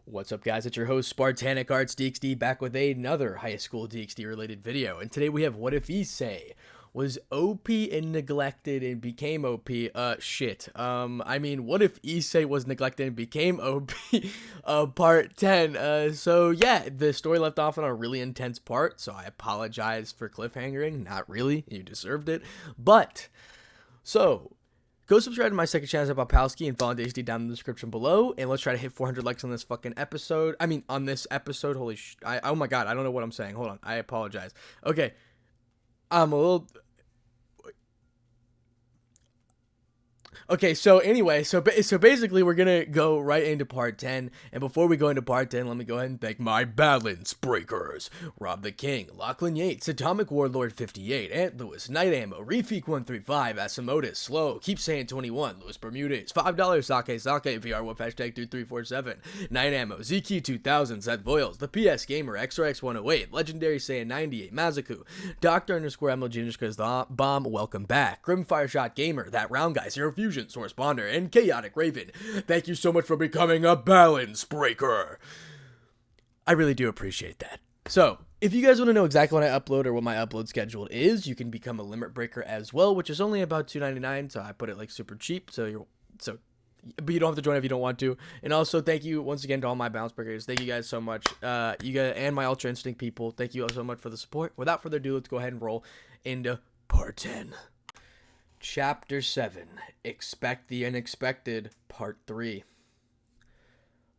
What's up, guys? It's your host, Spartanic Arts DXD, back with another high school DXD related video. And today we have What If Issei was OP and neglected and became OP? What if Issei was neglected and became OP? Part 10. So yeah, the story left off on a really intense part, so I apologize for cliffhangering. Not really, you deserved it. But, so, go subscribe to my second channel, Papowski, and follow DXD down in the description below. And let's try to hit 400 likes on this fucking episode. On this episode. Holy oh my god, I don't know what I'm saying. Hold on, I apologize. Okay, I'm a little... Okay, so anyway, so basically we're gonna go right into part 10, and before we go into part 10, let me go ahead and thank my balance breakers: Rob the King, Lachlan Yates, Atomic Warlord 58, Ant Lewis, Night Ammo, Refeek 135, Asamotus, Slow, Keep Saying 21, Louis Bermudez, $5 Sake, VR Wolf, hashtag 2347, Night Ammo, ZQ 2000, Seth Voiles, The PS Gamer, XRX 108, Legendary Saiyan 98, Mazaku, Dr. underscore Emil Junior Bomb, welcome back, Grimfire Shot Gamer, That Round Guy, Zero Fusion, Source Bonder, and Chaotic Raven. Thank you so much for becoming a balance breaker. I really do appreciate that. So, if you guys want to know exactly when I upload or what my upload schedule is, you can become a limit breaker as well, which is only about $2.99, so I put it like super cheap, but you don't have to join if you don't want to. And also, thank you once again to all my balance breakers. Thank you guys so much. You guys and my Ultra Instinct people, thank you all so much for the support. Without further ado, let's go ahead and roll into part 10. Chapter 7, Expect the Unexpected, Part 3.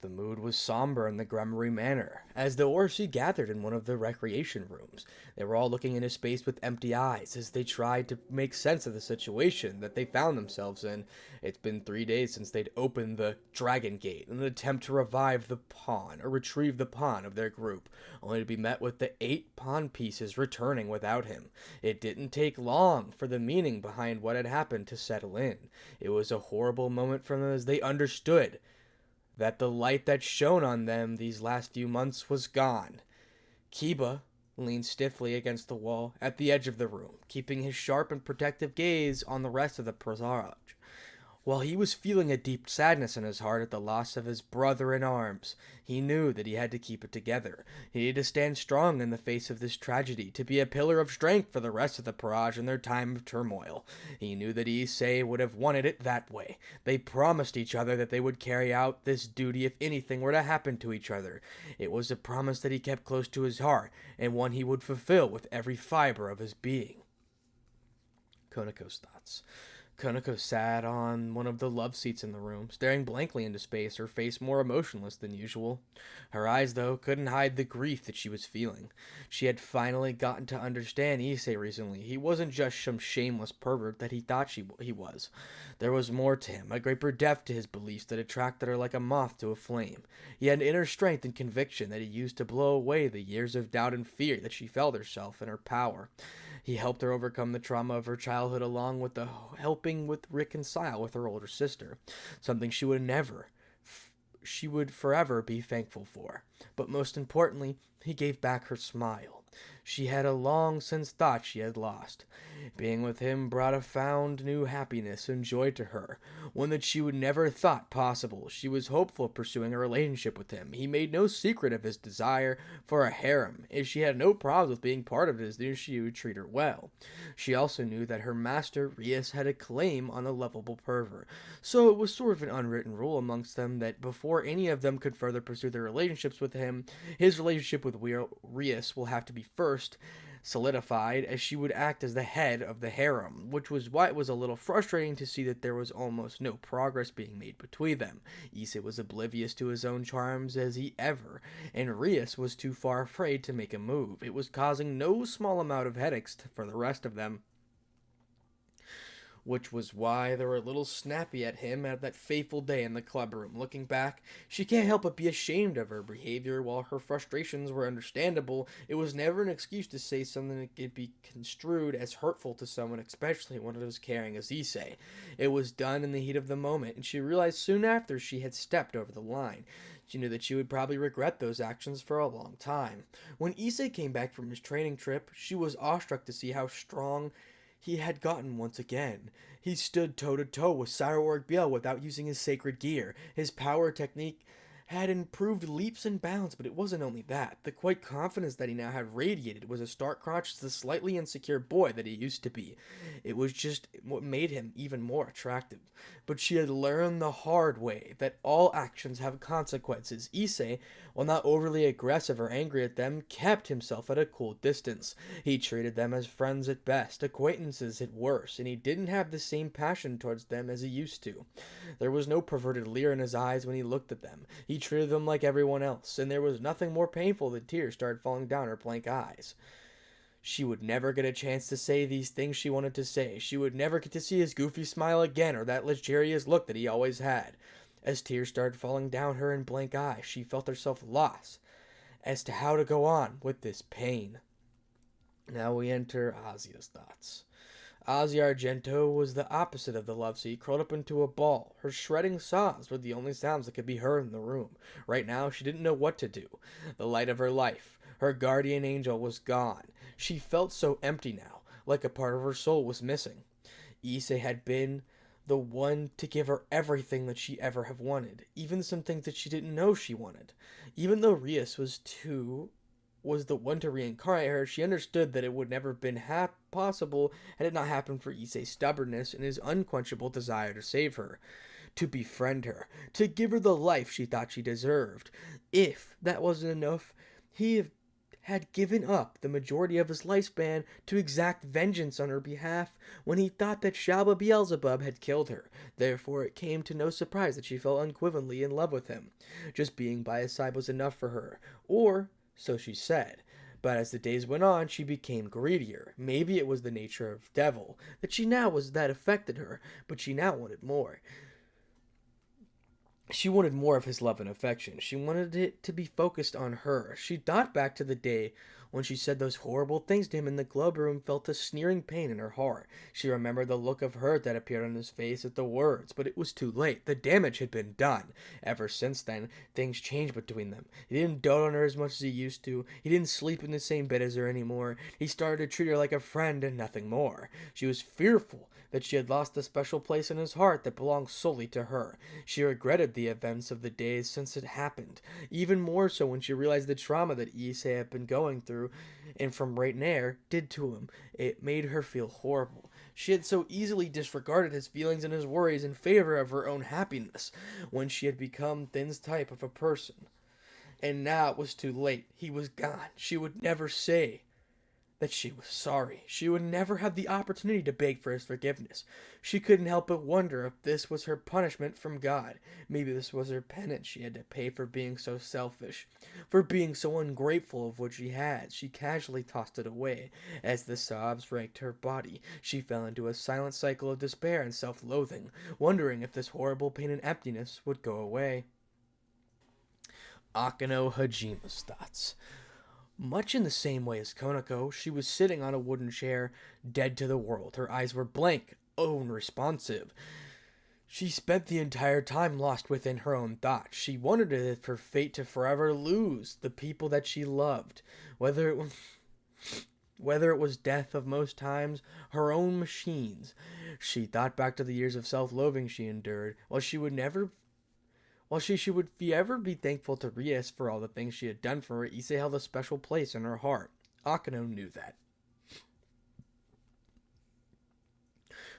The mood was somber in the Gremory Manor, as the Orsi gathered in one of the recreation rooms. They were all looking into space with empty eyes as they tried to make sense of the situation that they found themselves in. It's been 3 days since they'd opened the Dragon Gate in an attempt to revive the pawn, or retrieve the pawn of their group, only to be met with the 8 pawn pieces returning without him. It didn't take long for the meaning behind what had happened to settle in. It was a horrible moment for them as they understood that the light that shone on them these last few months was gone. Kiba leaned stiffly against the wall at the edge of the room, keeping his sharp and protective gaze on the rest of the Prasaraj. While he was feeling a deep sadness in his heart at the loss of his brother in arms, he knew that he had to keep it together. He needed to stand strong in the face of this tragedy, to be a pillar of strength for the rest of the Paraj in their time of turmoil. He knew that Issei would have wanted it that way. They promised each other that they would carry out this duty if anything were to happen to each other. It was a promise that he kept close to his heart, and one he would fulfill with every fiber of his being. Konako's thoughts. Konako sat on one of the love seats in the room, staring blankly into space, her face more emotionless than usual. Her eyes, though, couldn't hide the grief that she was feeling. She had finally gotten to understand Issei recently. He wasn't just some shameless pervert that he thought he was. There was more to him, a greater depth to his beliefs that attracted her like a moth to a flame. He had an inner strength and conviction that he used to blow away the years of doubt and fear that she felt herself and her power. He helped her overcome the trauma of her childhood along with the helping with reconcile with her older sister, something she would forever be thankful for. But most importantly, he gave back her smile. She had long since thought she had lost. Being with him brought a found new happiness and joy to her, one that she would never thought possible. She was hopeful of pursuing a relationship with him. He made no secret of his desire for a harem, as she had no problems with being part of it, as she would treat her well. She also knew that her master, Rias, had a claim on a lovable pervert, so it was sort of an unwritten rule amongst them that before any of them could further pursue their relationships with him, his relationship with Rias will have to be first solidified, as she would act as the head of the harem, which was why it was a little frustrating to see that there was almost no progress being made between them. Issei was oblivious to his own charms as he ever, and Rias was too far afraid to make a move. It was causing no small amount of headaches for the rest of them, which was why they were a little snappy at him at that fateful day in the club room. Looking back, she can't help but be ashamed of her behavior. While her frustrations were understandable, it was never an excuse to say something that could be construed as hurtful to someone, especially one as caring as Issei. It was done in the heat of the moment, and she realized soon after she had stepped over the line. She knew that she would probably regret those actions for a long time. When Issei came back from his training trip, she was awestruck to see how strong he had gotten once again. He stood toe-to-toe with Cyroark Biel without using his sacred gear. His power technique had improved leaps and bounds, but it wasn't only that. The quiet confidence that he now had radiated was a stark contrast to the slightly insecure boy that he used to be. It was just what made him even more attractive. But she had learned the hard way that all actions have consequences. Issei, while not overly aggressive or angry at them, kept himself at a cool distance. He treated them as friends at best, acquaintances at worst, and he didn't have the same passion towards them as he used to. There was no perverted leer in his eyes when he looked at them. He treated them like everyone else, and there was nothing more painful than tears started falling down her blank eyes. She would never get a chance to say these things she wanted to say. She would never get to see his goofy smile again or that luxurious look that he always had. As tears started falling down her in blank eyes, she felt herself lost as to how to go on with this pain. Now we enter Asia's thoughts. Asia Argento was the opposite of the lovesick, curled up into a ball. Her shredding sobs were the only sounds that could be heard in the room. Right now, she didn't know what to do. The light of her life, her guardian angel, was gone. She felt so empty now, like a part of her soul was missing. Issei had been the one to give her everything that she ever have wanted, even some things that she didn't know she wanted. Even though Rias was the one to reincarnate her, she understood that it would never have been possible had it not happened for Issei's stubbornness and his unquenchable desire to save her, to befriend her, to give her the life she thought she deserved. If that wasn't enough, he had given up the majority of his lifespan to exact vengeance on her behalf when he thought that Shalba Beelzebub had killed her. Therefore, it came to no surprise that she fell unequivocally in love with him. Just being by his side was enough for her. Or so she said. But as the days went on, she became greedier. Maybe it was the nature of devil that affected her, but she now wanted more. She wanted more of his love and affection. She wanted it to be focused on her. She thought back to the day when she said those horrible things to him in the club room, felt a sneering pain in her heart. She remembered the look of hurt that appeared on his face at the words, but it was too late. The damage had been done. Ever since then, things changed between them. He didn't dote on her as much as he used to. He didn't sleep in the same bed as her anymore. He started to treat her like a friend and nothing more. She was fearful that she had lost the special place in his heart that belonged solely to her. She regretted the events of the days since it happened, even more so when she realized the trauma that Issei had been going through and from right there did to him. It made her feel horrible. She had so easily disregarded his feelings and his worries in favor of her own happiness when she had become Thin's type of a person. And now it was too late. He was gone. She would never say that she was sorry. She would never have the opportunity to beg for his forgiveness. She couldn't help but wonder if this was her punishment from God. Maybe this was her penance she had to pay for being so selfish, for being so ungrateful of what she had. She casually tossed it away. As the sobs raked her body, she fell into a silent cycle of despair and self-loathing, wondering if this horrible pain and emptiness would go away. Akano Hajima's thoughts. Much in the same way as Konako, she was sitting on a wooden chair, dead to the world. Her eyes were blank, unresponsive. She spent the entire time lost within her own thoughts. She wondered if her fate to forever lose the people that she loved, whether it was death of most times, her own machines. She thought back to the years of self-loathing she endured, while she would ever be thankful to Rias for all the things she had done for her. Issei held a special place in her heart. Akano knew that.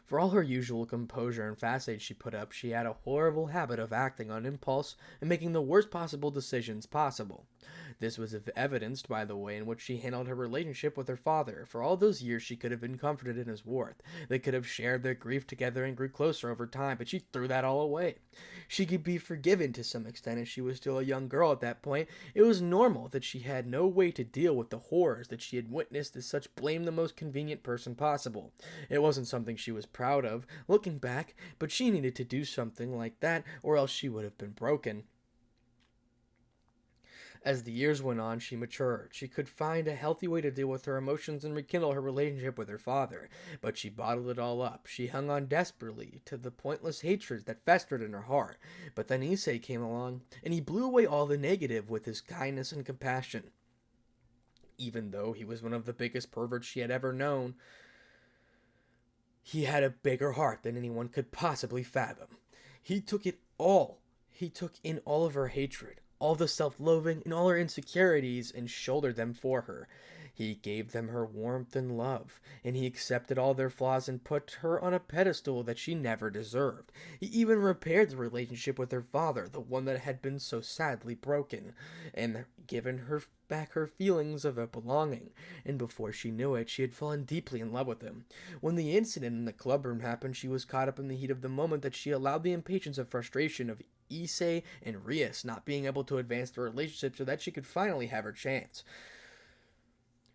For all her usual composure and facade she put up, she had a horrible habit of acting on impulse and making the worst possible decisions possible. This was evidenced by the way in which she handled her relationship with her father. For all those years she could have been comforted in his worth. They could have shared their grief together and grew closer over time, but she threw that all away. She could be forgiven to some extent as she was still a young girl at that point. It was normal that she had no way to deal with the horrors that she had witnessed, as such blame the most convenient person possible. It wasn't something she was proud of, looking back, but she needed to do something like that or else she would have been broken. As the years went on, she matured. She could find a healthy way to deal with her emotions and rekindle her relationship with her father, but she bottled it all up. She hung on desperately to the pointless hatreds that festered in her heart. But then Issei came along, and he blew away all the negative with his kindness and compassion. Even though he was one of the biggest perverts she had ever known, he had a bigger heart than anyone could possibly fathom. He took it all. He took in all of her hatred, all the self-loathing, and all her insecurities, and shouldered them for her. He gave them her warmth and love, and he accepted all their flaws and put her on a pedestal that she never deserved. He even repaired the relationship with her father, the one that had been so sadly broken, and given her back her feelings of a belonging, and before she knew it, she had fallen deeply in love with him. When the incident in the clubroom happened, she was caught up in the heat of the moment that she allowed the impatience and frustration of Issei and Rias not being able to advance the relationship so that she could finally have her chance.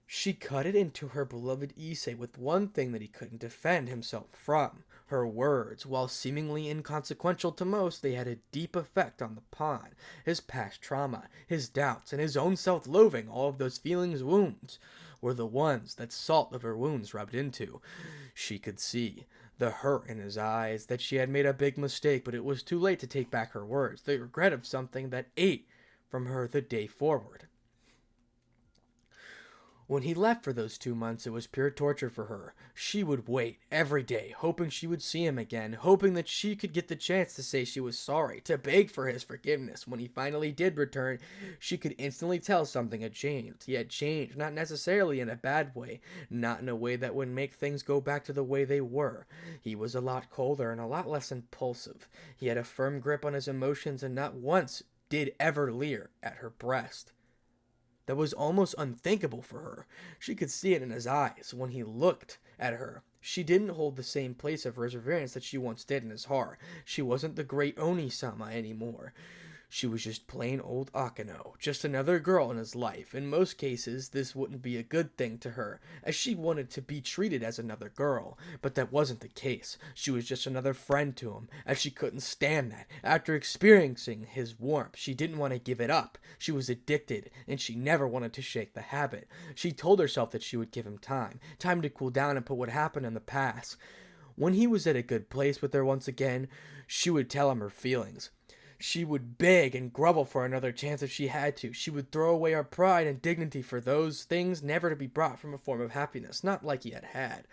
She cut it into her beloved Issei with one thing that he couldn't defend himself from. Her words, while seemingly inconsequential to most, they had a deep effect on the pawn. His past trauma, his doubts, and his own self-loathing, all of those feelings, wounds, were the ones that salt of her wounds rubbed into. She could see the hurt in his eyes, that she had made a big mistake, but it was too late to take back her words, the regret of something that ate from her the day forward. When he left for those 2 months, it was pure torture for her. She would wait every day, hoping she would see him again, hoping that she could get the chance to say she was sorry, to beg for his forgiveness. When he finally did return, she could instantly tell something had changed. He had changed, not necessarily in a bad way, not in a way that would make things go back to the way they were. He was a lot colder and a lot less impulsive. He had a firm grip on his emotions and not once did ever leer at her breast. That was almost unthinkable for her. She could see it in his eyes when he looked at her. She didn't hold the same place of perseverance that she once did in his heart. She wasn't the great Oni-sama anymore. She was just plain old Akeno, just another girl in his life. In most cases, this wouldn't be a good thing to her, as she wanted to be treated as another girl. But that wasn't the case. She was just another friend to him, as she couldn't stand that. After experiencing his warmth, she didn't want to give it up. She was addicted, and she never wanted to shake the habit. She told herself that she would give him time to cool down and put what happened in the past. When he was at a good place with her once again, she would tell him her feelings. She would beg and grovel for another chance if she had to. She would throw away her pride and dignity for those things never to be brought from a form of happiness, not like he had had.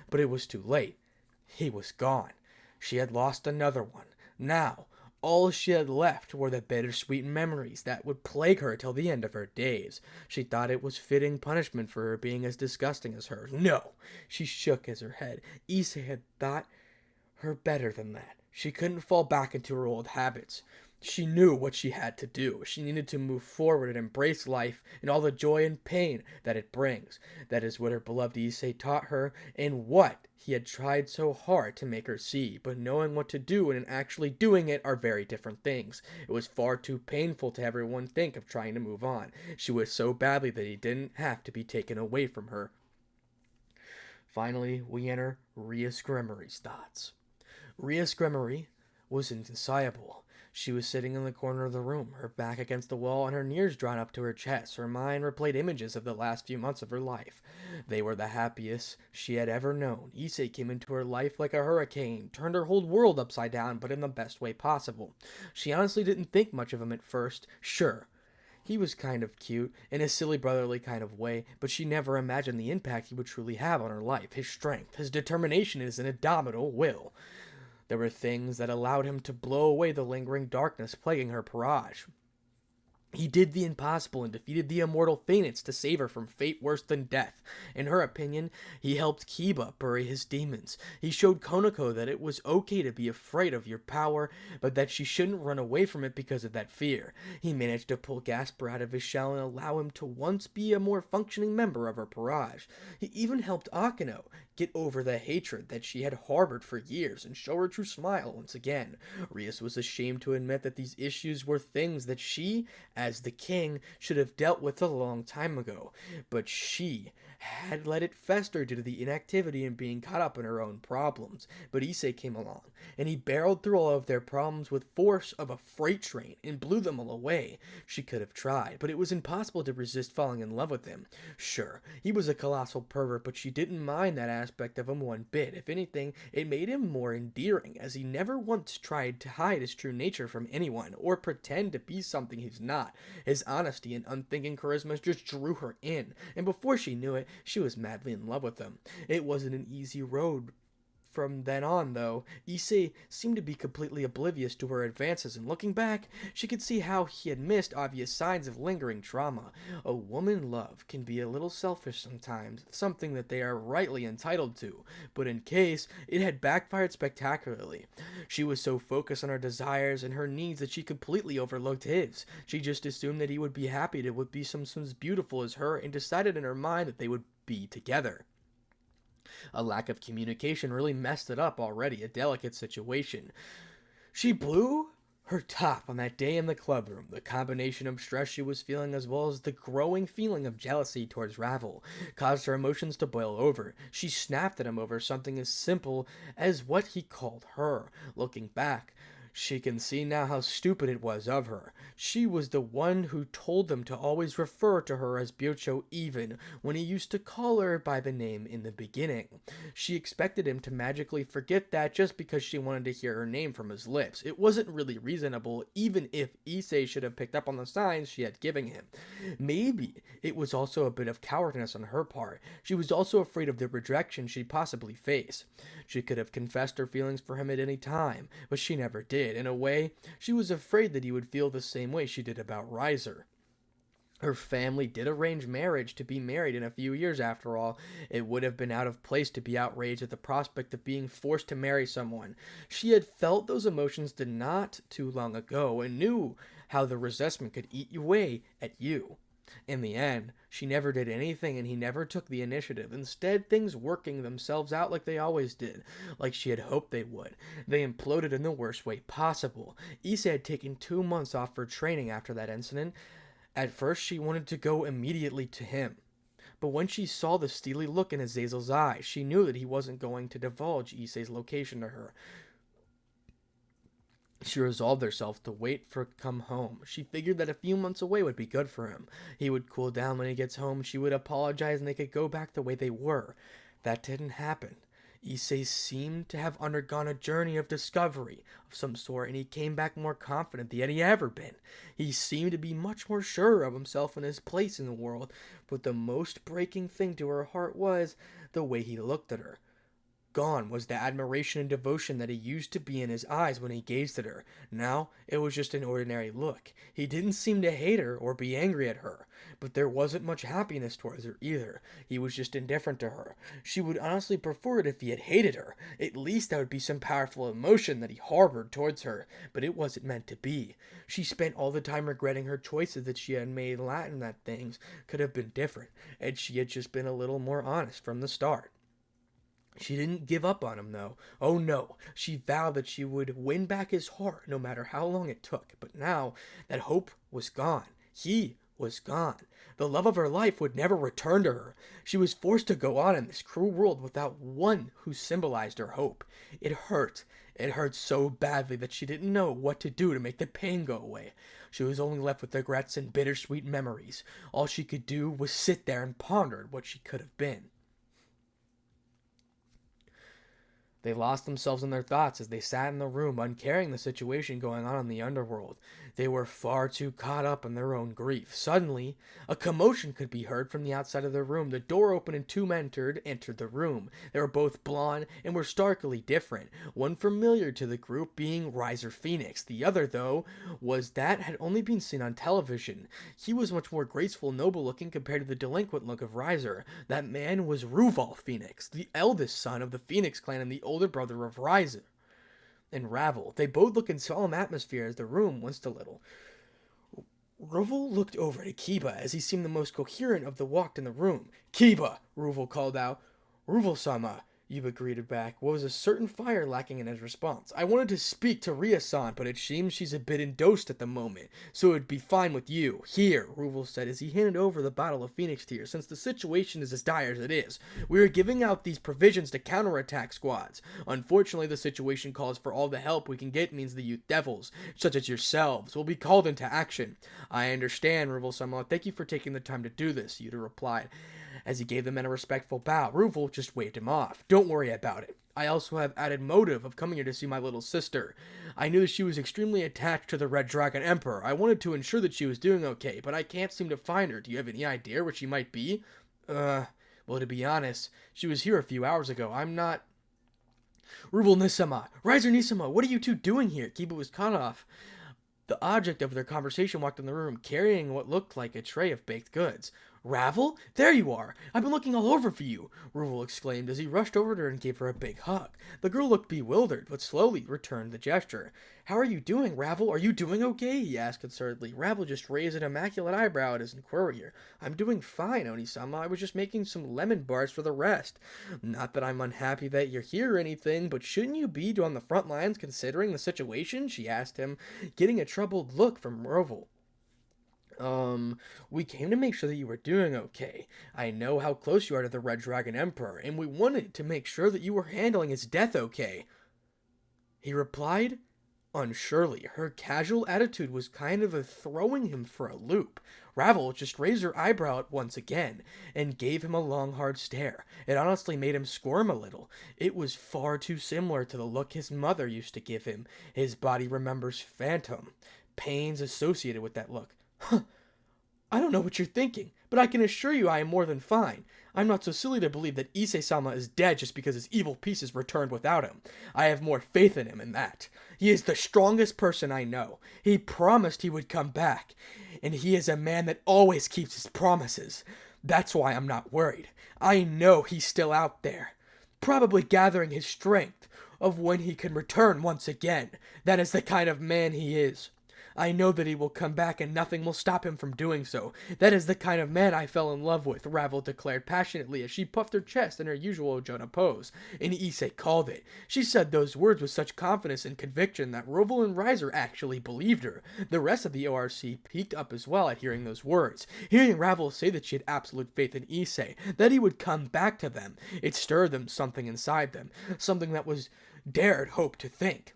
But it was too late. He was gone. She had lost another one. Now, all she had left were the bittersweet memories that would plague her till the end of her days. She thought it was fitting punishment for her being as disgusting as hers. No! She shook as her head. Issei had thought her better than that. She couldn't fall back into her old habits. She knew what she had to do. She needed to move forward and embrace life and all the joy and pain that it brings. That is what her beloved Issei taught her, and what he had tried so hard to make her see. But knowing what to do and actually doing it are very different things. It was far too painful to everyone think of trying to move on. She wished so badly that he didn't have to be taken away from her. Finally, we enter Rias Gremory's thoughts. Rias Gremory was indecisible. She was sitting in the corner of the room, her back against the wall and her ears drawn up to her chest. Her mind replayed images of the last few months of her life. They were the happiest she had ever known. Issei came into her life like a hurricane, turned her whole world upside down, but in the best way possible. She honestly didn't think much of him at first. Sure, he was kind of cute, in a silly brotherly kind of way, but she never imagined the impact he would truly have on her life, his strength, his determination, and his indomitable will. There were things that allowed him to blow away the lingering darkness plaguing her Parage. He did the impossible and defeated the immortal Phoenix to save her from fate worse than death. In her opinion, he helped Kiba bury his demons. He showed Konako that it was okay to be afraid of your power, but that she shouldn't run away from it because of that fear. He managed to pull Gasper out of his shell and allow him to once be a more functioning member of her Parage. He even helped Akeno get over the hatred that she had harbored for years and show her true smile once again. Rias was ashamed to admit that these issues were things that she, as the king, should have dealt with a long time ago, but she had let it fester due to the inactivity and being caught up in her own problems. But Issei came along, and he barreled through all of their problems with force of a freight train and blew them all away. She could have tried, but it was impossible to resist falling in love with him. Sure, he was a colossal pervert, but she didn't mind that aspect of him one bit. If anything, it made him more endearing, as he never once tried to hide his true nature from anyone, or pretend to be something he's not. His honesty and unthinking charisma just drew her in, and before she knew it, she was madly in love with him. It wasn't an easy road From then on, though, Issei seemed to be completely oblivious to her advances, and looking back, she could see how he had missed obvious signs of lingering trauma. A woman love can be a little selfish sometimes, something that they are rightly entitled to, but in case, it had backfired spectacularly. She was so focused on her desires and her needs that she completely overlooked his. She just assumed that he would be happy to be someone as beautiful as her, and decided in her mind that they would be together. A lack of communication really messed it up already, a delicate situation. She blew her top on that day in the club room. The combination of stress she was feeling as well as the growing feeling of jealousy towards Ravel caused her emotions to boil over. She snapped at him over something as simple as what he called her. Looking back, she can see now how stupid it was of her. She was the one who told them to always refer to her as Byocho even when he used to call her by the name in the beginning. She expected him to magically forget that just because she wanted to hear her name from his lips. It wasn't really reasonable, even if Issei should have picked up on the signs she had given him. Maybe it was also a bit of cowardice on her part. She was also afraid of the rejection she'd possibly face. She could have confessed her feelings for him at any time, but she never did. In a way, she was afraid that he would feel the same way she did about Riser. Her family did arrange marriage to be married in a few years after all. It would have been out of place to be outraged at the prospect of being forced to marry someone. She had felt those emotions not too long ago and knew how the resentment could eat away at you. In the end, she never did anything and he never took the initiative. Instead, things working themselves out like they always did, like she had hoped they would. They imploded in the worst way possible. Issei had taken 2 months off for training after that incident. At first, she wanted to go immediately to him. But when she saw the steely look in Azazel's eyes, she knew that he wasn't going to divulge Issei's location to her. She resolved herself to wait for come home. She figured that a few months away would be good for him. He would cool down when he gets home, she would apologize, and they could go back the way they were. That didn't happen. Issei seemed to have undergone a journey of discovery of some sort, and he came back more confident than he had ever been. He seemed to be much more sure of himself and his place in the world, but the most breaking thing to her heart was the way he looked at her. Gone was the admiration and devotion that he used to be in his eyes when he gazed at her. Now, it was just an ordinary look. He didn't seem to hate her or be angry at her, but there wasn't much happiness towards her either. He was just indifferent to her. She would honestly prefer it if he had hated her. At least that would be some powerful emotion that he harbored towards her, but it wasn't meant to be. She spent all the time regretting her choices that she had made in Latin, that things could have been different, and she had just been a little more honest from the start. She didn't give up on him, though. Oh no, she vowed that she would win back his heart no matter how long it took. But now, that hope was gone. He was gone. The love of her life would never return to her. She was forced to go on in this cruel world without one who symbolized her hope. It hurt. It hurt so badly that she didn't know what to do to make the pain go away. She was only left with regrets and bittersweet memories. All she could do was sit there and ponder what she could have been. They lost themselves in their thoughts as they sat in the room, uncaring the situation going on in the underworld. They were far too caught up in their own grief. Suddenly, a commotion could be heard from the outside of the room. The door opened and 2 men entered the room. They were both blonde and were starkly different. One familiar to the group being Riser Phoenix. The other, though, was that had only been seen on television. He was much more graceful and noble looking compared to the delinquent look of Riser. That man was Ruval Phoenix, the eldest son of the Phoenix clan and the older brother of Riser and Ravel. They both look in solemn atmosphere as the room winced a little. Ruval looked over at Akiba as he seemed the most coherent of the walked in the room. "Kiba!" Ruval called out. "Ruval-sama," Yuba greeted back, was a certain fire lacking in his response. "I wanted to speak to Ria-san, but it seems she's a bit endorsed at the moment, so it'd be fine with you." "Here," Ruval said as he handed over the bottle of Phoenix Tear, "since the situation is as dire as it is, we are giving out these provisions to counterattack squads. Unfortunately, the situation calls for all the help we can get means the youth devils, such as yourselves, will be called into action." "I understand, Ruval-sama. Thank you for taking the time to do this," Yuta replied. As he gave the men a respectful bow, Ruval just waved him off. "Don't worry about it. I also have added motive of coming here to see my little sister. I knew that she was extremely attached to the Red Dragon Emperor. I wanted to ensure that she was doing okay, but I can't seem to find her. Do you have any idea where she might be?" Well, to be honest, she was here a few hours ago. I'm not Rubel Nisama, Riser Nisama, what are you two doing here? Kiba was cut off. The object of their conversation walked in the room, carrying what looked like a tray of baked goods. Ravel? There you are! I've been looking all over for you! Ruvel exclaimed as he rushed over to her and gave her a big hug. The girl looked bewildered, but slowly returned the gesture. How are you doing, Ravel? Are you doing okay? He asked concernedly. Ravel just raised an immaculate eyebrow at his inquiry. I'm doing fine, Onisama. I was just making some lemon bars for the rest. Not that I'm unhappy that you're here or anything, but shouldn't you be on the front lines considering the situation? She asked him, getting a troubled look from Ravel. We came to make sure that you were doing okay. I know how close you are to the Red Dragon Emperor, and we wanted to make sure that you were handling his death okay. He replied, unsurely. Her casual attitude was kind of throwing him for a loop. Ravel just raised her eyebrow once again, and gave him a long, hard stare. It honestly made him squirm a little. It was far too similar to the look his mother used to give him. His body remembers phantom pains associated with that look. Huh. I don't know what you're thinking, but I can assure you I am more than fine. I'm not so silly to believe that Issei-sama is dead just because his evil pieces returned without him. I have more faith in him in that. He is the strongest person I know. He promised he would come back, and he is a man that always keeps his promises. That's why I'm not worried. I know he's still out there, probably gathering his strength of when he can return once again. That is the kind of man he is. I know that he will come back and nothing will stop him from doing so. That is the kind of man I fell in love with, Ravel declared passionately as she puffed her chest in her usual Ojona pose. And Issei called it. She said those words with such confidence and conviction that Roval and Riser actually believed her. The rest of the ORC peaked up as well at hearing those words. Hearing Ravel say that she had absolute faith in Issei, that he would come back to them, it stirred them something inside them, something that was dared hope to think.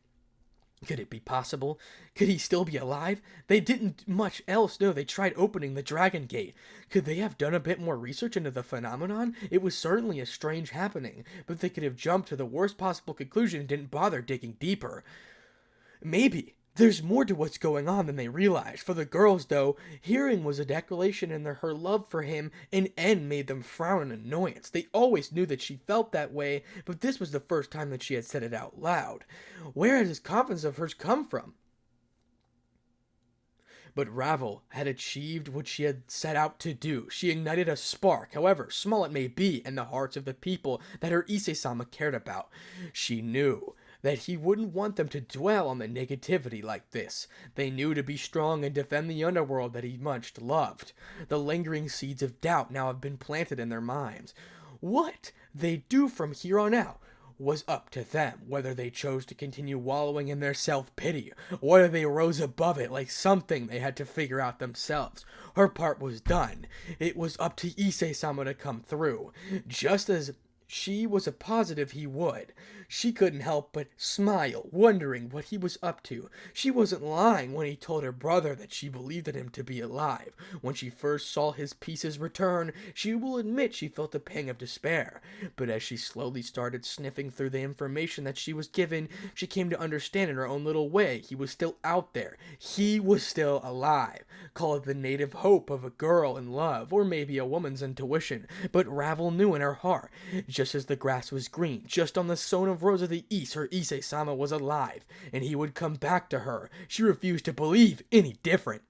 Could it be possible? Could he still be alive? They didn't much else know. They tried opening the Dragon Gate. Could they have done a bit more research into the phenomenon? It was certainly a strange happening, but they could have jumped to the worst possible conclusion and didn't bother digging deeper. Maybe there's more to what's going on than they realized. For the girls, though, hearing was a declaration in her love for him, and N made them frown in annoyance. They always knew that she felt that way, but this was the first time that she had said it out loud. Where had this confidence of hers come from? But Ravel had achieved what she had set out to do. She ignited a spark, however small it may be, in the hearts of the people that her Issei-sama cared about. She knew that he wouldn't want them to dwell on the negativity like this. They knew to be strong and defend the underworld that he much loved. The lingering seeds of doubt now have been planted in their minds. What they do from here on out was up to them, whether they chose to continue wallowing in their self-pity, or whether they rose above it like something they had to figure out themselves. Her part was done. It was up to Issei-sama to come through, just as she was a positive he would. She couldn't help but smile, wondering what he was up to. She wasn't lying when he told her brother that she believed in him to be alive. When she first saw his pieces return, she will admit she felt a pang of despair. But as she slowly started sniffing through the information that she was given, she came to understand in her own little way he was still out there. He was still alive. Call it the native hope of a girl in love, or maybe a woman's intuition. But Ravel knew in her heart, just as the grass was green, just on the zone of rose of the east, her Issei-sama was alive, and he would come back to her. She refused to believe any different.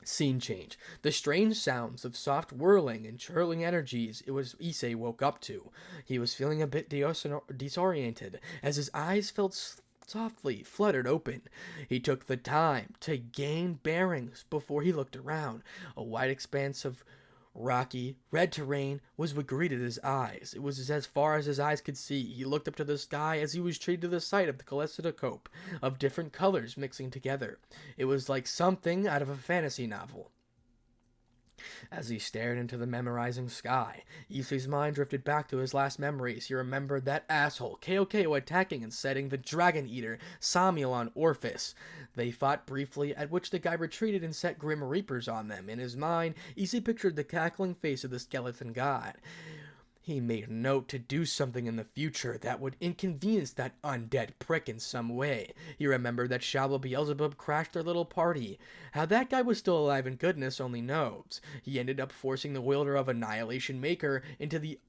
Scene change. The strange sounds of soft whirling and churling energies it was Issei woke up to. He was feeling a bit disoriented, as his eyes felt softly fluttered open. He took the time to gain bearings before he looked around. A wide expanse of rocky, red terrain was what greeted his eyes. It was as far as his eyes could see. He looked up to the sky as he was treated to the sight of the kaleidoscope of different colors mixing together. It was like something out of a fantasy novel. As he stared into the memorizing sky, Issei's mind drifted back to his last memories. He remembered that asshole, Ko attacking and setting the Dragon Eater, Samuel, on Orphis. They fought briefly, at which the guy retreated and set Grim Reapers on them. In his mind, Issei pictured the cackling face of the skeleton god. He made a note to do something in the future that would inconvenience that undead prick in some way. He remembered that Shabba Beelzebub crashed their little party. How that guy was still alive and goodness only knows. He ended up forcing the wielder of Annihilation Maker into the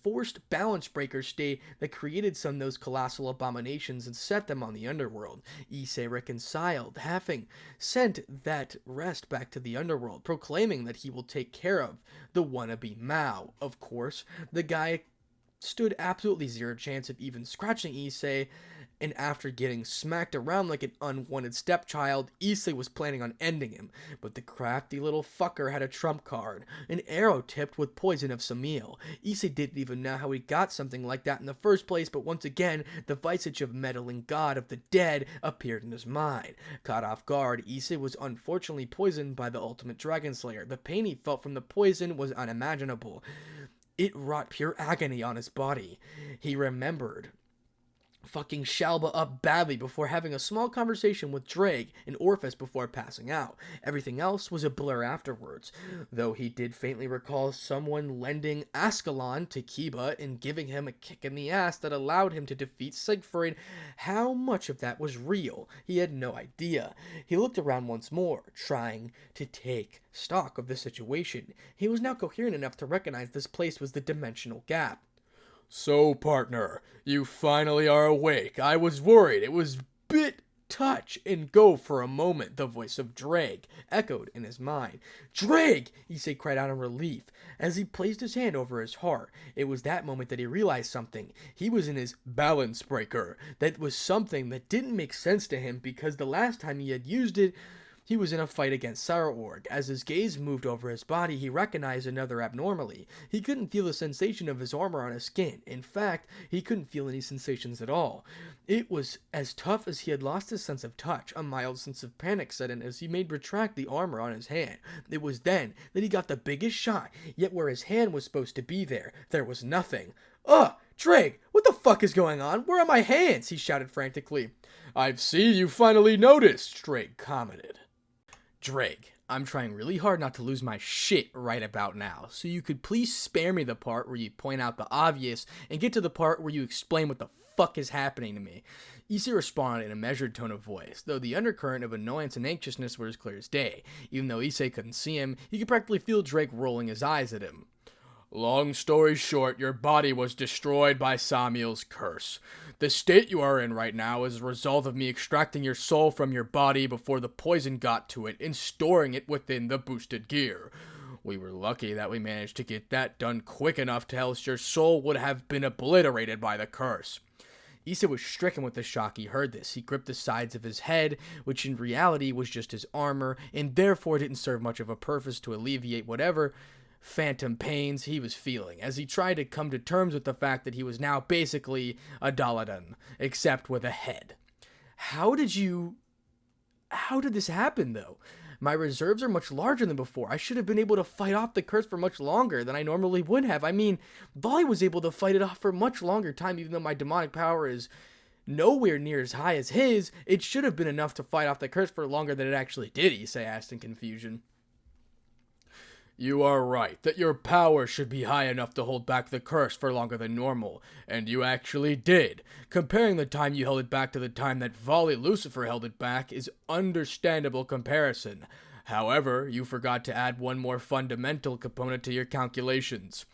forced balance breaker state that created some of those colossal abominations and set them on the underworld. Issei reconciled, having sent that rest back to the underworld, proclaiming that he will take care of the wannabe Mao. Of course, the guy stood absolutely zero chance of even scratching Issei, and after getting smacked around like an unwanted stepchild, Issei was planning on ending him, but the crafty little fucker had a trump card, an arrow tipped with poison of Samil. Issei didn't even know how he got something like that in the first place, but once again, the visage of meddling god of the dead appeared in his mind. Caught off guard, Issei was unfortunately poisoned by the ultimate dragon slayer. The pain he felt from the poison was unimaginable. It wrought pure agony on his body. He remembered fucking Shalba up badly before having a small conversation with Drake and Orpheus before passing out. Everything else was a blur afterwards, though he did faintly recall someone lending Ascalon to Kiba and giving him a kick in the ass that allowed him to defeat Siegfried. How much of that was real? He had no idea. He looked around once more, trying to take stock of the situation. He was now coherent enough to recognize this place was the dimensional gap. So, partner, you finally are awake. I was worried. It was bit touch and go for a moment, the voice of Drake echoed in his mind. Drake! Issei cried out in relief as he placed his hand over his heart. It was that moment that he realized something. He was in his balance breaker. That was something that didn't make sense to him because the last time he had used it, he was in a fight against Saurorg. As his gaze moved over his body, he recognized another abnormality. He couldn't feel the sensation of his armor on his skin. In fact, he couldn't feel any sensations at all. It was as tough as he had lost his sense of touch. A mild sense of panic set in as he made retract the armor on his hand. It was then that he got the biggest shock, yet where his hand was supposed to be there was nothing. Ugh! Drake, what the fuck is going on? Where are my hands? He shouted frantically. I see you finally noticed, Drake commented. Drake, I'm trying really hard not to lose my shit right about now, so you could please spare me the part where you point out the obvious and get to the part where you explain what the fuck is happening to me. Issei responded in a measured tone of voice, though the undercurrent of annoyance and anxiousness were as clear as day. Even though Issei couldn't see him, he could practically feel Drake rolling his eyes at him. Long story short, your body was destroyed by Samil's curse. The state you are in right now is a result of me extracting your soul from your body before the poison got to it and storing it within the boosted gear. We were lucky that we managed to get that done quick enough to else your soul would have been obliterated by the curse. Issei was stricken with the shock he heard this. He gripped the sides of his head, which in reality was just his armor, and therefore didn't serve much of a purpose to alleviate whatever phantom pains he was feeling, as he tried to come to terms with the fact that he was now basically a Daladan, except with a head. How did this happen, though? My reserves are much larger than before. I should have been able to fight off the curse for much longer than I normally would have. I mean, Volley was able to fight it off for much longer time, even though my demonic power is nowhere near as high as his. It should have been enough to fight off the curse for longer than it actually did, Issei asked in confusion. You are right, that your power should be high enough to hold back the curse for longer than normal, and you actually did. Comparing the time you held it back to the time that Volley Lucifer held it back is understandable comparison. However, you forgot to add one more fundamental component to your calculations.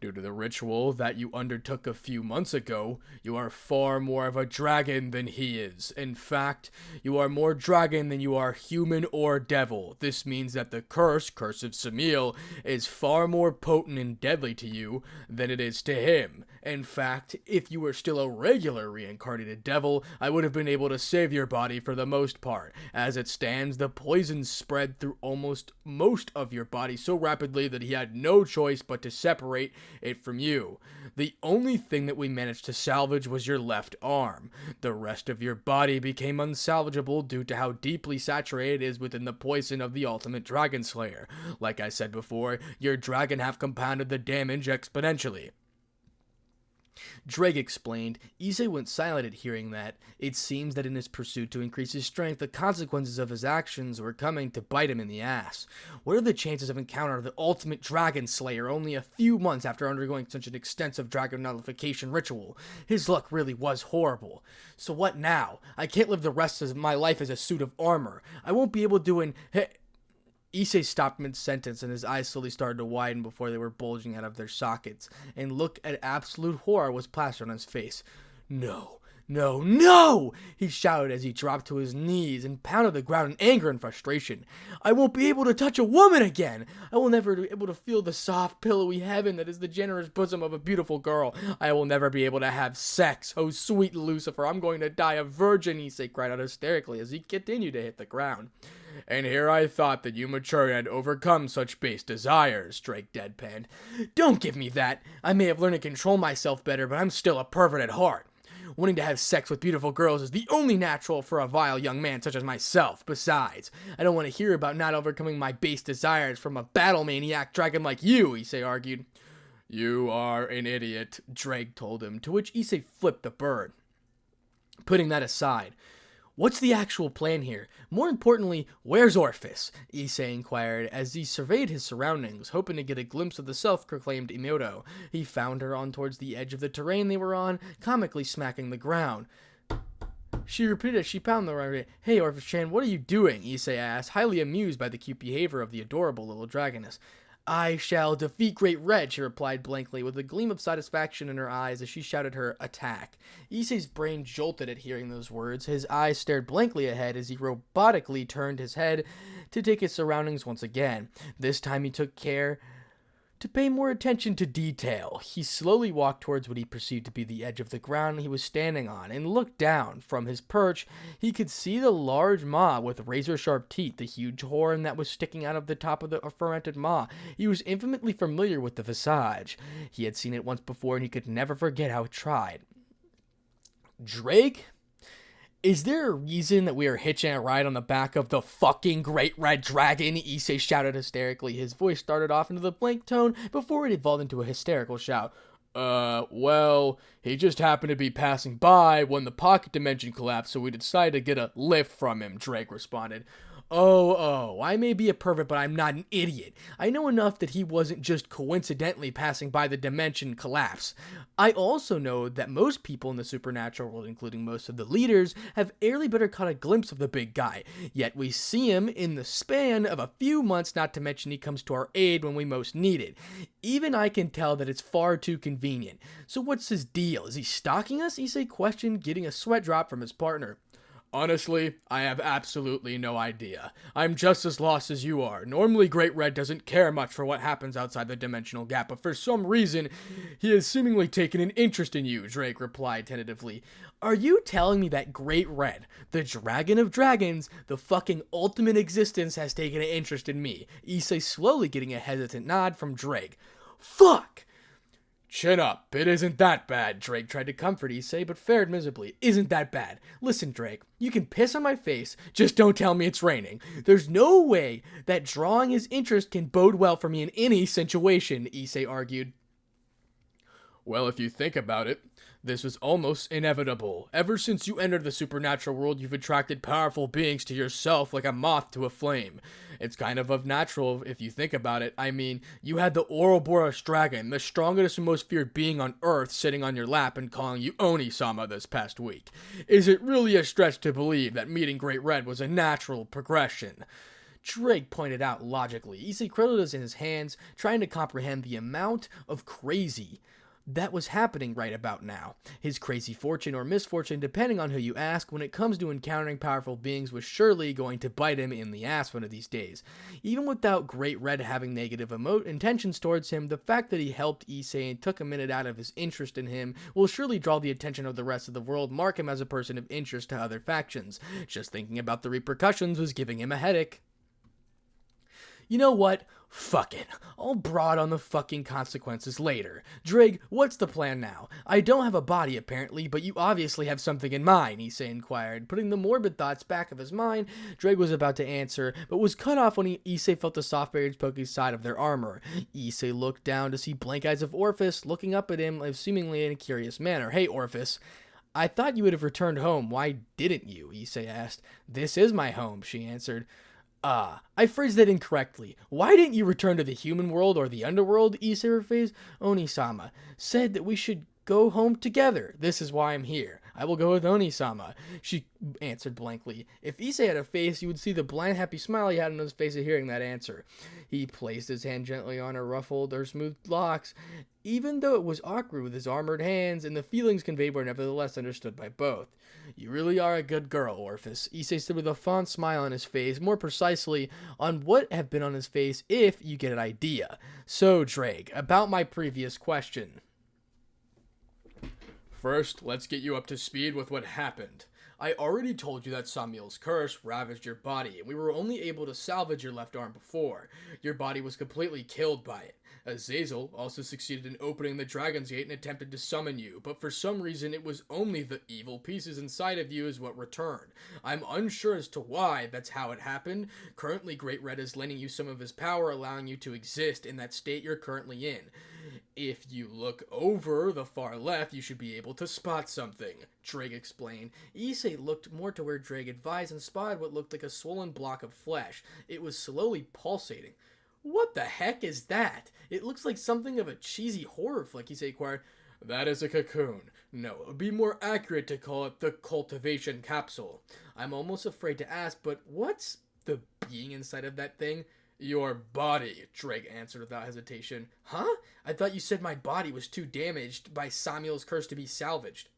Due to the ritual that you undertook a few months ago, you are far more of a dragon than he is. In fact, you are more dragon than you are human or devil. This means that the curse of Samil, is far more potent and deadly to you than it is to him. In fact, if you were still a regular reincarnated devil, I would have been able to save your body for the most part. As it stands, the poison spread through almost most of your body so rapidly that he had no choice but to separate it from you. The only thing that we managed to salvage was your left arm. The rest of your body became unsalvageable due to how deeply saturated it is within the poison of the ultimate dragon slayer. Like I said before, your dragon have compounded the damage exponentially. Drake explained. Issei went silent at hearing that. It seems that in his pursuit to increase his strength, the consequences of his actions were coming to bite him in the ass. What are the chances of encountering the ultimate dragon slayer only a few months after undergoing such an extensive dragon nullification ritual? His luck really was horrible. So what now? I can't live the rest of my life as a suit of armor. I won't be able to Issei stopped mid-sentence and his eyes slowly started to widen before they were bulging out of their sockets, and look at absolute horror was plastered on his face. No! No, no! He shouted as he dropped to his knees and pounded the ground in anger and frustration. I won't be able to touch a woman again! I will never be able to feel the soft, pillowy heaven that is the generous bosom of a beautiful girl. I will never be able to have sex. Oh, sweet Lucifer, I'm going to die a virgin, Issei cried out hysterically as he continued to hit the ground. And here I thought that you matured and had overcome such base desires, Drake deadpanned. Don't give me that. I may have learned to control myself better, but I'm still a pervert at heart. Wanting to have sex with beautiful girls is the only natural for a vile young man such as myself. Besides, I don't want to hear about not overcoming my base desires from a battle maniac dragon like you, Issei argued. You are an idiot, Drake told him, to which Issei flipped the bird. Putting that aside, what's the actual plan here? More importantly, where's Orpheus? Issei inquired as he surveyed his surroundings, hoping to get a glimpse of the self-proclaimed Hyoudou. He found her on towards the edge of the terrain they were on, comically smacking the ground. She repeated as she pounded the ground. Hey, Orpheus-chan, what are you doing? Issei asked, highly amused by the cute behavior of the adorable little dragoness. I shall defeat Great Red, she replied blankly, with a gleam of satisfaction in her eyes as she shouted her attack. Issei's brain jolted at hearing those words. His eyes stared blankly ahead as he robotically turned his head to take his surroundings once again. This time he took care to pay more attention to detail. He slowly walked towards what he perceived to be the edge of the ground he was standing on and looked down. From his perch, he could see the large maw with razor-sharp teeth, the huge horn that was sticking out of the top of the fermented maw. He was intimately familiar with the visage. He had seen it once before and he could never forget how it tried. Drake? Is there a reason that we are hitching a ride on the back of the fucking Great Red Dragon? Issei shouted hysterically. His voice started off into the blank tone before it evolved into a hysterical shout. Well, he just happened to be passing by when the pocket dimension collapsed, so we decided to get a lift from him, Drake responded. Oh, I may be a pervert, but I'm not an idiot. I know enough that he wasn't just coincidentally passing by the dimension collapse. I also know that most people in the supernatural world, including most of the leaders, have barely better caught a glimpse of the big guy. Yet we see him in the span of a few months, not to mention he comes to our aid when we most need it. Even I can tell that it's far too convenient. So what's his deal? Is he stalking us? Issei questioned, getting a sweat drop from his partner. Honestly, I have absolutely no idea. I'm just as lost as you are. Normally, Great Red doesn't care much for what happens outside the dimensional gap, but for some reason, he has seemingly taken an interest in you, Drake replied tentatively. Are you telling me that Great Red, the dragon of dragons, the fucking ultimate existence, has taken an interest in me? Issei slowly getting a hesitant nod from Drake. Fuck! Chin up, it isn't that bad, Drake tried to comfort Issei, but fared miserably. Isn't that bad? Listen, Drake, you can piss on my face, just don't tell me it's raining. There's no way that drawing his interest can bode well for me in any situation, Issei argued. Well, if you think about it, this was almost inevitable. Ever since you entered the supernatural world, you've attracted powerful beings to yourself like a moth to a flame. It's kind of natural if you think about it. I mean, you had the Ouroboros dragon, the strongest and most feared being on Earth, sitting on your lap and calling you Oni-sama this past week. Is it really a stretch to believe that meeting Great Red was a natural progression? Drake pointed out logically. Issei cradled us in his hands, trying to comprehend the amount of crazy that was happening right about now. His crazy fortune or misfortune, depending on who you ask, when it comes to encountering powerful beings, was surely going to bite him in the ass one of these days. Even without Great Red having negative intentions towards him, the fact that he helped Issei and took a minute out of his interest in him will surely draw the attention of the rest of the world, mark him as a person of interest to other factions. Just thinking about the repercussions was giving him a headache. You know what? Fuck it. I'll broad on the fucking consequences later. Drake, what's the plan now? I don't have a body apparently, but you obviously have something in mind, Issei inquired. Putting the morbid thoughts back of his mind, Drake was about to answer, but was cut off when Issei felt the soft barriers poking his side of their armor. Issei looked down to see blank eyes of Orpheus looking up at him seemingly in a curious manner. Hey, Orpheus. I thought you would have returned home. Why didn't you? Issei asked. This is my home, she answered. I phrased that incorrectly. Why didn't you return to the human world or the underworld? Issei rephrased. Oni-sama said that we should go home together. This is why I'm here. I will go with Oni-sama, she answered blankly. If Issei had a face, you would see the bland, happy smile he had on his face at hearing that answer. He placed his hand gently on her smooth locks, even though it was awkward with his armored hands, and the feelings conveyed were nevertheless understood by both. You really are a good girl, Orphis, Issei said with a fond smile on his face, more precisely on what had been on his face, if you get an idea. So, Drake, about my previous question. First, let's get you up to speed with what happened. I already told you that Samuel's curse ravaged your body, and we were only able to salvage your left arm before. Your body was completely killed by it. Azazel also succeeded in opening the Dragon's Gate and attempted to summon you, but for some reason it was only the evil pieces inside of you is what returned. I'm unsure as to why that's how it happened. Currently, Great Red is lending you some of his power, allowing you to exist in that state you're currently in. If you look over the far left, you should be able to spot something, Drake explained. Issei looked more to where Drake advised and spotted what looked like a swollen block of flesh. It was slowly pulsating. What the heck is that? It looks like something of a cheesy horror flick, Issei inquired. That is a cocoon. No, it would be more accurate to call it the cultivation capsule. I'm almost afraid to ask, but what's the being inside of that thing? Your body, Drake answered without hesitation. Huh? I thought you said my body was too damaged by Samuel's curse to be salvaged.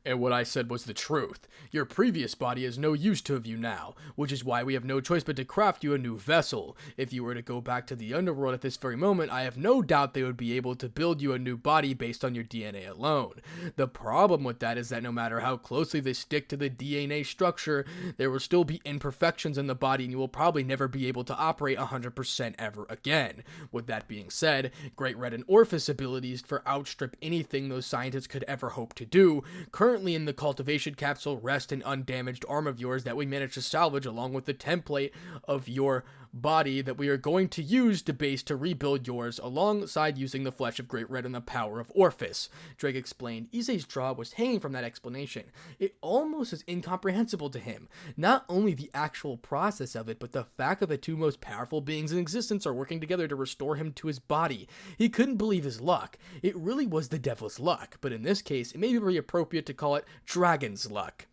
And what I said was the truth. Your previous body is no use to you now, which is why we have no choice but to craft you a new vessel. If you were to go back to the underworld at this very moment, I have no doubt they would be able to build you a new body based on your DNA alone. The problem with that is that no matter how closely they stick to the DNA structure, there will still be imperfections in the body and you will probably never be able to operate 100% ever again. With that being said, Great Red and Orphis abilities for outstrip anything those scientists could ever hope to do. Currently in the cultivation capsule rest an undamaged arm of yours that we managed to salvage along with the template of your body that we are going to use to rebuild yours alongside using the flesh of Great Red and the power of Orphis, Drake explained. Issei's jaw was hanging from that explanation. It almost is incomprehensible to him. Not only the actual process of it, but the fact that the two most powerful beings in existence are working together to restore him to his body. He couldn't believe his luck. It really was the devil's luck, but in this case, it may be very appropriate to call it dragon's luck.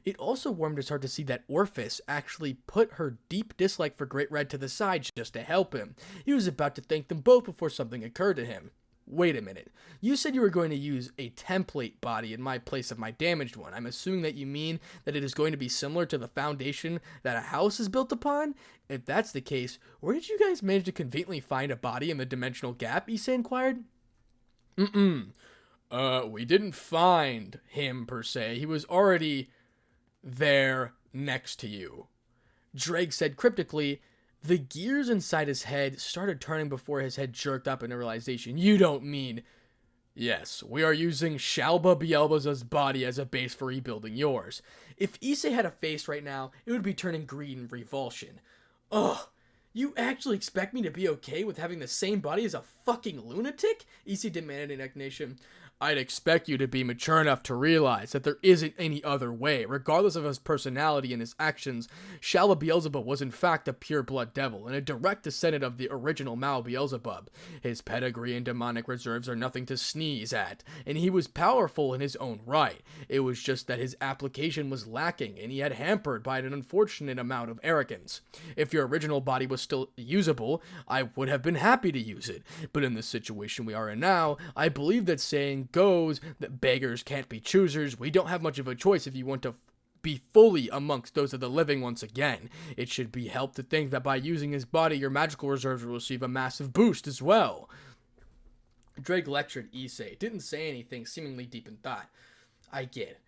It also warmed his heart to see that Orphis actually put her deep dislike for Great Red to the side just to help him. He was about to thank them both before something occurred to him. Wait a minute. You said you were going to use a template body in my place of my damaged one. I'm assuming that you mean that it is going to be similar to the foundation that a house is built upon? If that's the case, where did you guys manage to conveniently find a body in the dimensional gap? Issei inquired. We didn't find him per se. He was already there next to you. Drake said cryptically. The gears inside his head started turning before his head jerked up into realization. You don't mean... Yes, we are using Shalba Bielbaza's body as a base for rebuilding yours. If Issei had a face right now, it would be turning green in revulsion. Ugh, you actually expect me to be okay with having the same body as a fucking lunatic? Issei demanded in indignation. I'd expect you to be mature enough to realize that there isn't any other way. Regardless of his personality and his actions, Shalba Beelzebub was in fact a pure-blood devil and a direct descendant of the original Mal Beelzebub. His pedigree and demonic reserves are nothing to sneeze at, and he was powerful in his own right. It was just that his application was lacking, and he had hampered by an unfortunate amount of arrogance. If your original body was still usable, I would have been happy to use it, but in the situation we are in now, I believe that saying goes that beggars can't be choosers. We don't have much of a choice if you want to be fully amongst those of the living once again. It should be helped to think that by using his body, your magical reserves will receive a massive boost as well. Drake lectured Issei, didn't say anything, seemingly deep in thought. I get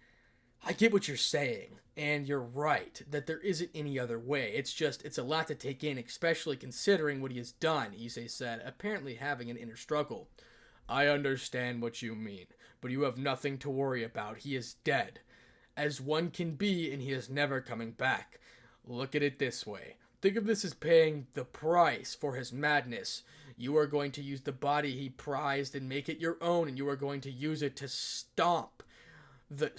what you're saying, and you're right, that there isn't any other way. It's a lot to take in, especially considering what he has done, Issei said, apparently having an inner struggle. I understand what you mean, but you have nothing to worry about. He is dead, as one can be, and he is never coming back. Look at it this way. Think of this as paying the price for his madness. You are going to use the body he prized and make it your own, and you are going to use it to stop the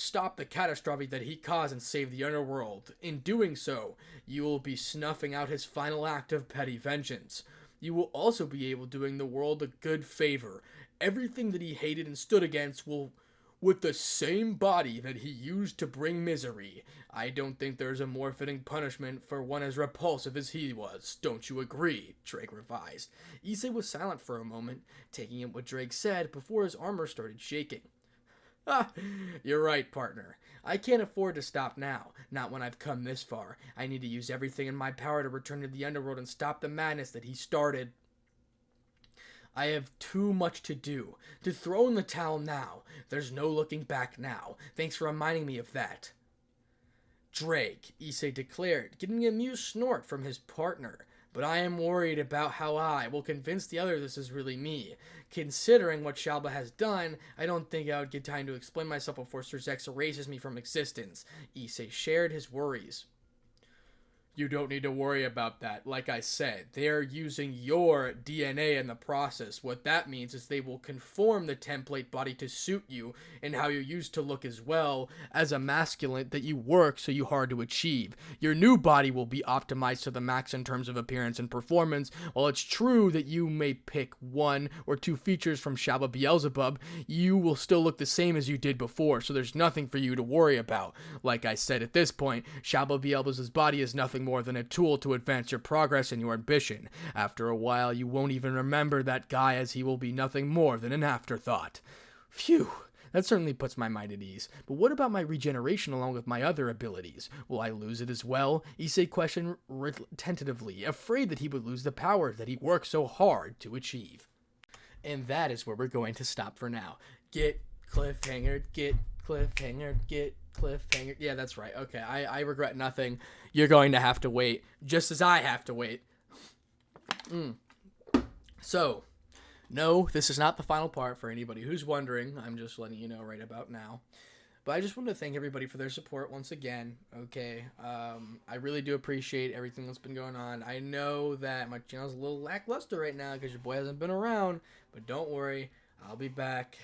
catastrophe that he caused and save the underworld. In doing so, you will be snuffing out his final act of petty vengeance. You will also be able doing the world a good favor. Everything that he hated and stood against will with the same body that he used to bring misery. I don't think there's a more fitting punishment for one as repulsive as he was. Don't you agree? Drake revised. Issei was silent for a moment, taking in what Drake said before his armor started shaking. Ah, you're right, partner. I can't afford to stop now, not when I've come this far. I need to use everything in my power to return to the underworld and stop the madness that he started. I have too much to do. To throw in the towel now. There's no looking back now. Thanks for reminding me of that. Drake, Issei declared, getting an amused snort from his partner. But I am worried about how I will convince the others this is really me. Considering what Shalba has done, I don't think I would get time to explain myself before Sir Zex erases me from existence. Issei shared his worries. You don't need to worry about that. Like I said, they're using your DNA in the process. What that means is they will conform the template body to suit you and how you used to look, as well as a masculine that you work so you hard to achieve. Your new body will be optimized to the max in terms of appearance and performance. While it's true that you may pick one or two features from Shalba Beelzebub, you will still look the same as you did before, so there's nothing for you to worry about. Like I said, at this point, Shalba Beelzebub's body is nothing more than a tool to advance your progress and your ambition. After a while, you won't even remember that guy, as he will be nothing more than an afterthought. Phew, that certainly puts my mind at ease. But what about my regeneration along with my other abilities? Will I lose it as well? Issei questioned tentatively, afraid that he would lose the power that he worked so hard to achieve. And that is where we're going to stop for now. Get cliffhanger, get cliffhanger, get cliffhanger. Yeah, that's right. Okay, I regret nothing. You're going to have to wait, just as I have to wait. So, no, this is not the final part for anybody who's wondering. I'm just letting you know right about now. But I just want to thank everybody for their support once again. Okay, I really do appreciate everything that's been going on. I know that my channel's a little lackluster right now because your boy hasn't been around, but don't worry, I'll be back.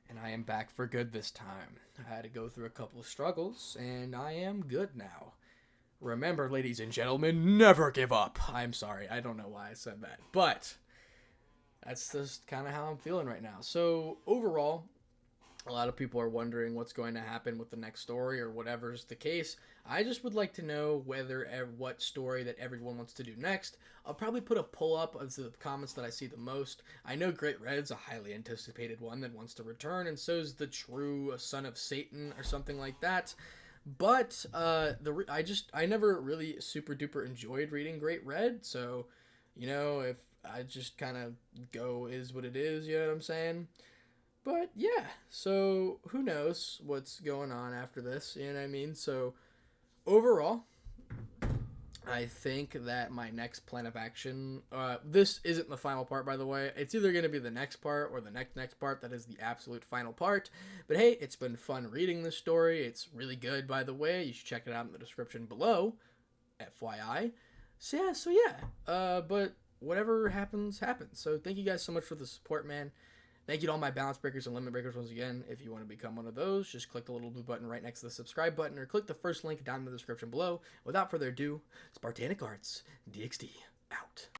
And I am back for good this time. I had to go through a couple of struggles, and I am good now. Remember, ladies and gentlemen, never give up. I'm sorry, I don't know why I said that, but that's just kind of how I'm feeling right now. So, overall, a lot of people are wondering what's going to happen with the next story or whatever's the case. I just would like to know what story that everyone wants to do next. I'll probably put a poll up of the comments that I see the most. I know Great Red's a highly anticipated one that wants to return, and so's the True Son of Satan or something like that. But I never really super duper enjoyed reading Great Red, so if I just kind of go is what it is, you know what I'm saying? But yeah, so who knows what's going on after this, you know what I mean? So overall, I think that my next plan of action, this isn't the final part, by the way. It's either going to be the next part or the next part that is the absolute final part. But hey, it's been fun reading this story. It's really good, by the way. You should check it out in the description below, FYI. So yeah, but whatever happens, happens. So thank you guys so much for the support, man. Thank you to all my balance breakers and limit breakers once again. If you want to become one of those, just click the little blue button right next to the subscribe button or click the first link down in the description below. Without further ado, Spartanic Arts, DxD, out.